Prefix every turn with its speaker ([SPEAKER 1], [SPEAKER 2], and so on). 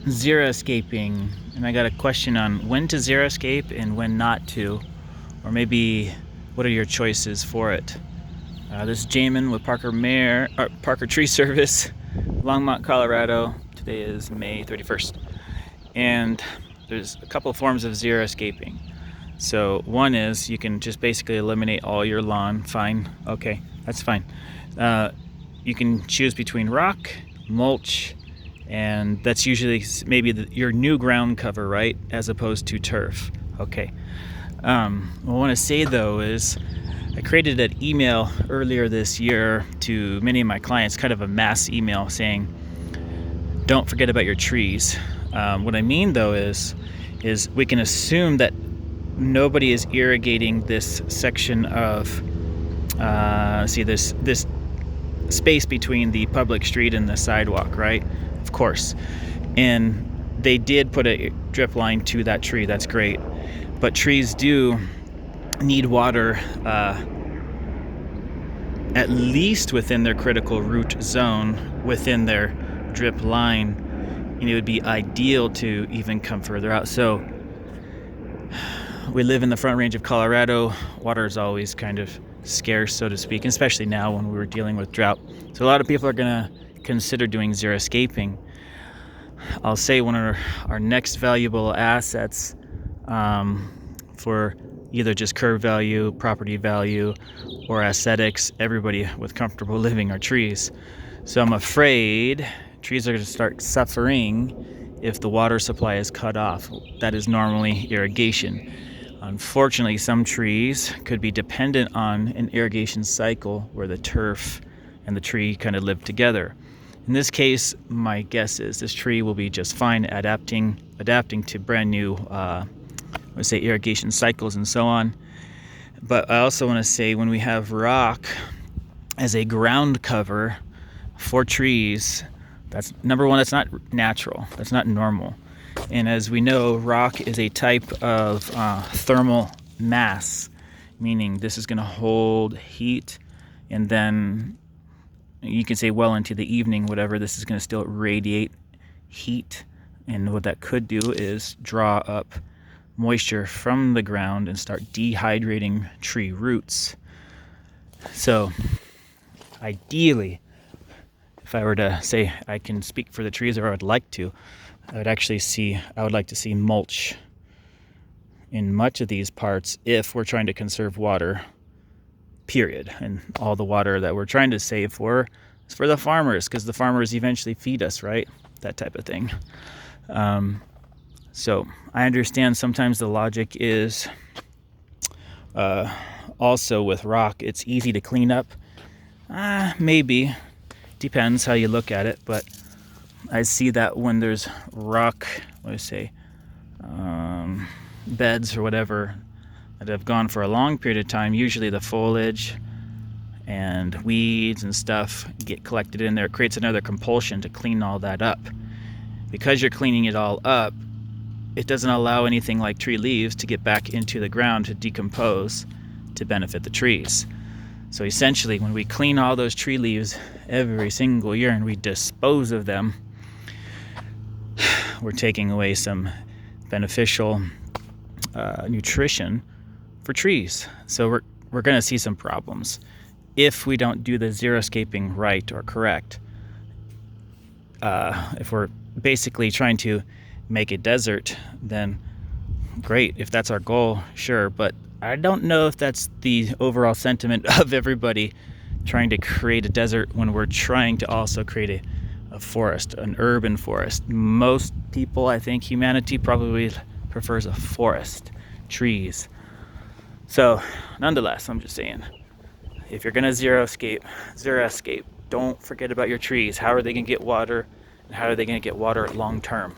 [SPEAKER 1] Xeriscaping, and I got a question on when to xeriscape and when not to, or maybe what are your choices for it. This is Jamin with Parker Tree Service, Longmont, Colorado. Today is May 31st, and there's a couple forms of xeriscaping. So one is you can just basically eliminate all your lawn. Fine, okay, that's fine. You can choose between rock, mulch, and that's usually maybe your new ground cover, right, as opposed to turf. Okay. What I want to say though is I created an email earlier this year to many of my clients, kind of a mass email saying, don't forget about your trees. What I mean though is we can assume that nobody is irrigating this section of this space between the public street and the sidewalk, right? Of course. And they did put a drip line to that tree. That's great. But trees do need water at least within their critical root zone, within their drip line. And it would be ideal to even come further out. So we live in the Front Range of Colorado. Water is always kind of scarce, so to speak, and especially now when we were dealing with drought. So a lot of people are going to consider doing xeriscaping. I'll say one of our next valuable assets for either just curb value, property value, or aesthetics, everybody with comfortable living, are trees. So I'm afraid trees are going to start suffering if the water supply is cut off. That is normally irrigation. Unfortunately, some trees could be dependent on an irrigation cycle where the turf and the tree kind of live together. In this case, my guess is this tree will be just fine adapting to brand new irrigation cycles and so on. But I also want to say, when we have rock as a ground cover for trees, that's number one, that's not natural, that's not normal. And as we know, rock is a type of thermal mass, meaning this is going to hold heat, and then you can say well into the evening, whatever, this is going to still radiate heat. And what that could do is draw up moisture from the ground and start dehydrating tree roots. So ideally, if I were to say I can speak for the trees, or I would like to, I would like to see mulch in much of these parts if we're trying to conserve water, period. And all the water that we're trying to save for is for the farmers, because the farmers eventually feed us, right? That type of thing. So I understand sometimes the logic is also with rock, it's easy to clean up. Maybe. Depends how you look at it, but I see that when there's rock, beds or whatever that have gone for a long period of time, usually the foliage and weeds and stuff get collected in there. It creates another compulsion to clean all that up. Because you're cleaning it all up, it doesn't allow anything like tree leaves to get back into the ground to decompose to benefit the trees. So essentially, when we clean all those tree leaves every single year and we dispose of them, we're taking away some beneficial nutrition for trees. So we're going to see some problems if we don't do the xeriscaping right or correct. If we're basically trying to make a desert, then great. If that's our goal, sure. But I don't know if that's the overall sentiment of everybody trying to create a desert when we're trying to also create a forest, an urban forest. Most people, I think humanity probably prefers a forest, trees. So nonetheless, I'm just saying, if you're going to xeriscape, don't forget about your trees. How are they going to get water, and how are they going to get water long term?